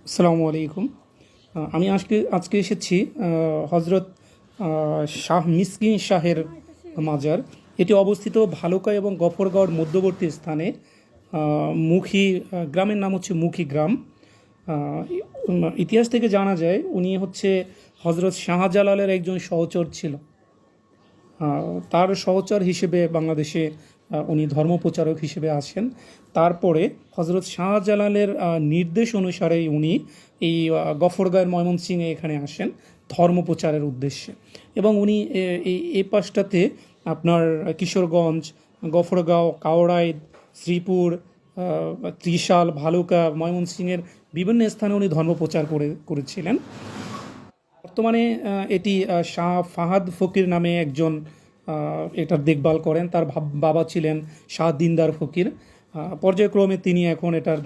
আসসালামু আলাইকুম। আমি আজকে এসেছি হজরত শাহ মিসকিন শাহের মাজার। এটি অবস্থিত ভালুকা এবং গফরগাঁওর মধ্যবর্তী স্থানে। গ্রামের নাম হচ্ছে মুখী গ্রাম। ইতিহাস থেকে জানা যায় উনি হচ্ছে হজরত শাহজালালের একজন সহচর ছিল। তার সহচর হিসেবে বাংলাদেশে উনি ধর্মপ্রচারক হিসেবে আসেন। তারপরে হজরত শাহজালালের নির্দেশ অনুসারেই উনি এই গফরগাঁয়ের ময়মনসিংহে এখানে আসেন ধর্মপ্রচারের উদ্দেশ্যে। এবং উনি এই পাশটাতে আপনার কিশোরগঞ্জ, গফরগাঁও, কাওড়াইদ, শ্রীপুর, ত্রিশাল, ভালুকা, ময়মনসিংহের বিভিন্ন স্থানে উনি ধর্মপ্রচার করেছিলেন। বর্তমানে এটি শাহ ফাহাদ ফকির নামে একজন এটার দেখভাল করেন। তার বাবা ছিলেন শাহ দিনদার ফকির। পর্যায়ক্রমে তিনি এখন এটার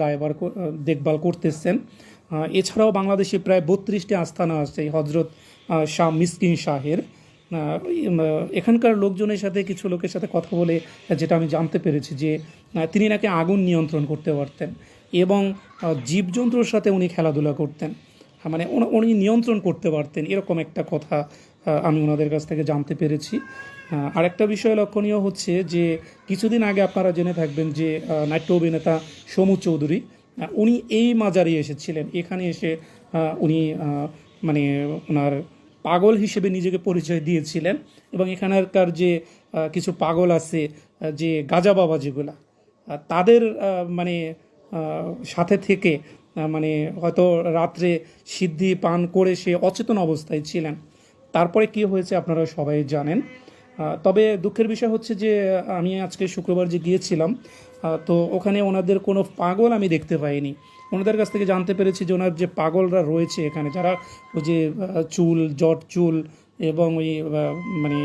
দেখভাল করতেছেন। এছাড়াও বাংলাদেশে প্রায় 32টি আস্থানা আছে এই হজরত শাহ মিসকিন শাহের। এখানকার লোকজনের সাথে, কিছু লোকের সাথে কথা বলে যেটা আমি জানতে পেরেছি যে তিনি নাকি আগুন নিয়ন্ত্রণ করতে পারতেন এবং জীবজন্তুর সাথে উনি খেলাধুলা করতেন। মানে উনি নিয়ন্ত্রণ করতে পারতেন, এরকম একটা কথা আমি ওনাদের কাছ থেকে জানতে পেরেছি। আরেকটা বিষয় লক্ষণীয় হচ্ছে যে কিছুদিন আগে আপনারা জেনে থাকবেন যে নাট্য অভিনেতা সমু চৌধুরী উনি এই মাজারে এসেছিলেন। এখানে এসে উনি মানে ওনার পাগল হিসেবে নিজেকে পরিচয় দিয়েছিলেন এবং এখানকার যে কিছু পাগল আছে, যে গাজা বাবা যেগুলা, তাদের মানে সাথে থেকে মানে হয়তো রাত্রে সিদ্ধি পান করে সে অচেতন অবস্থায় ছিলেন। তারপরে কি হয়েছে আপনারা সবাই জানেন। তবে দুঃখের বিষয় হচ্ছে যে আমি আজকে শুক্রবার যে গিয়েছিলাম, তো ওখানে ওনাদের কোনো পাগল আমি দেখতে পাইনি। ওনাদের কাছ থেকে জানতে পেরেছি যে ওনার যে পাগলরা রয়েছে এখানে, যারা ওই যে চুল, জট চুল এবং ওই মানে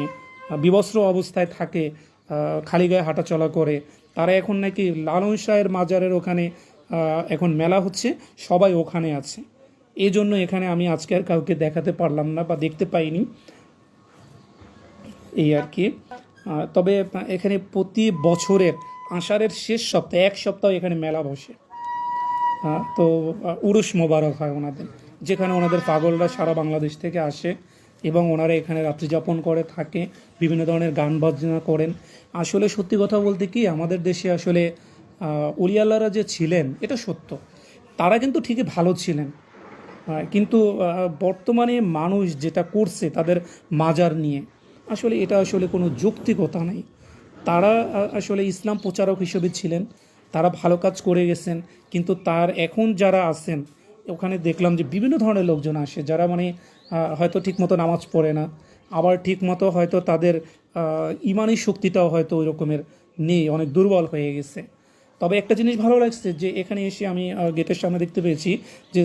বিবস্ত্র অবস্থায় থাকে, খালি গায়ে হাঁটাচলা করে, তারা এখন নাকি লালন শাহের মাজারের ওখানে এখন মেলা হচ্ছে, সবাই ওখানে আছে। এই জন্য এখানে আমি আজকে আর কাউকে দেখাতে পারলাম না বা দেখতে পাইনি, এই আর কি। তবে এখানে প্রতি বছরের আষাঢ়ের শেষ সপ্তাহে এক সপ্তাহ এখানে মেলা বসে। তো উরুস মোবারক হয় ওনাদের, যেখানে ওনাদের পাগলরা সারা বাংলাদেশ থেকে আসে এবং ওনারা এখানে রাত্রি যাপন করে থাকে, বিভিন্ন ধরনের গান বাজনা করেন। আসলে সত্যি কথা বলতে কি, আমাদের দেশে আসলে অলিয়াল্লাহরা যে ছিলেন এটা সত্য, তারা কিন্তু ঠিকই ভালো ছিলেন। কিন্তু বর্তমানে মানুষ যেটা করছে তাদের মাজার নিয়ে, আসলে এটা আসলে কোনো যৌক্তিকতা নেই। তারা আসলে ইসলাম প্রচারক হিসেবে ছিলেন, তারা ভালো কাজ করে গেছেন। কিন্তু তার এখন যারা আছেন ওখানে দেখলাম যে বিভিন্ন ধরনের লোকজন আসে, যারা মানে হয়তো ঠিকমতো নামাজ পড়ে না, আবার ঠিকমতো হয়তো তাদের ইমানি শক্তিটাও হয়তো ওই রকমের নেই, অনেক দুর্বল হয়ে গেছে। তবে একটা জিনিস ভালো লাগছে যে এখানে এসে আমি গেটের সামনে দেখতে পেয়েছি যে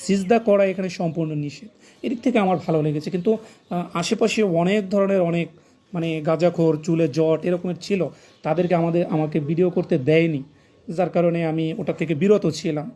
সিজদা করা এখানে সম্পূর্ণ নিষেধ। এদিক থেকে আমার ভালো লেগেছে। কিন্তু আশেপাশে অনেক ধরনের অনেক মানে গাঁজাখোর, চুলে জট এরকমের ছিল, তাদেরকে আমাকে ভিডিও করতে দেয়নি, যার কারণে আমি ওটা থেকে বিরত ছিলাম।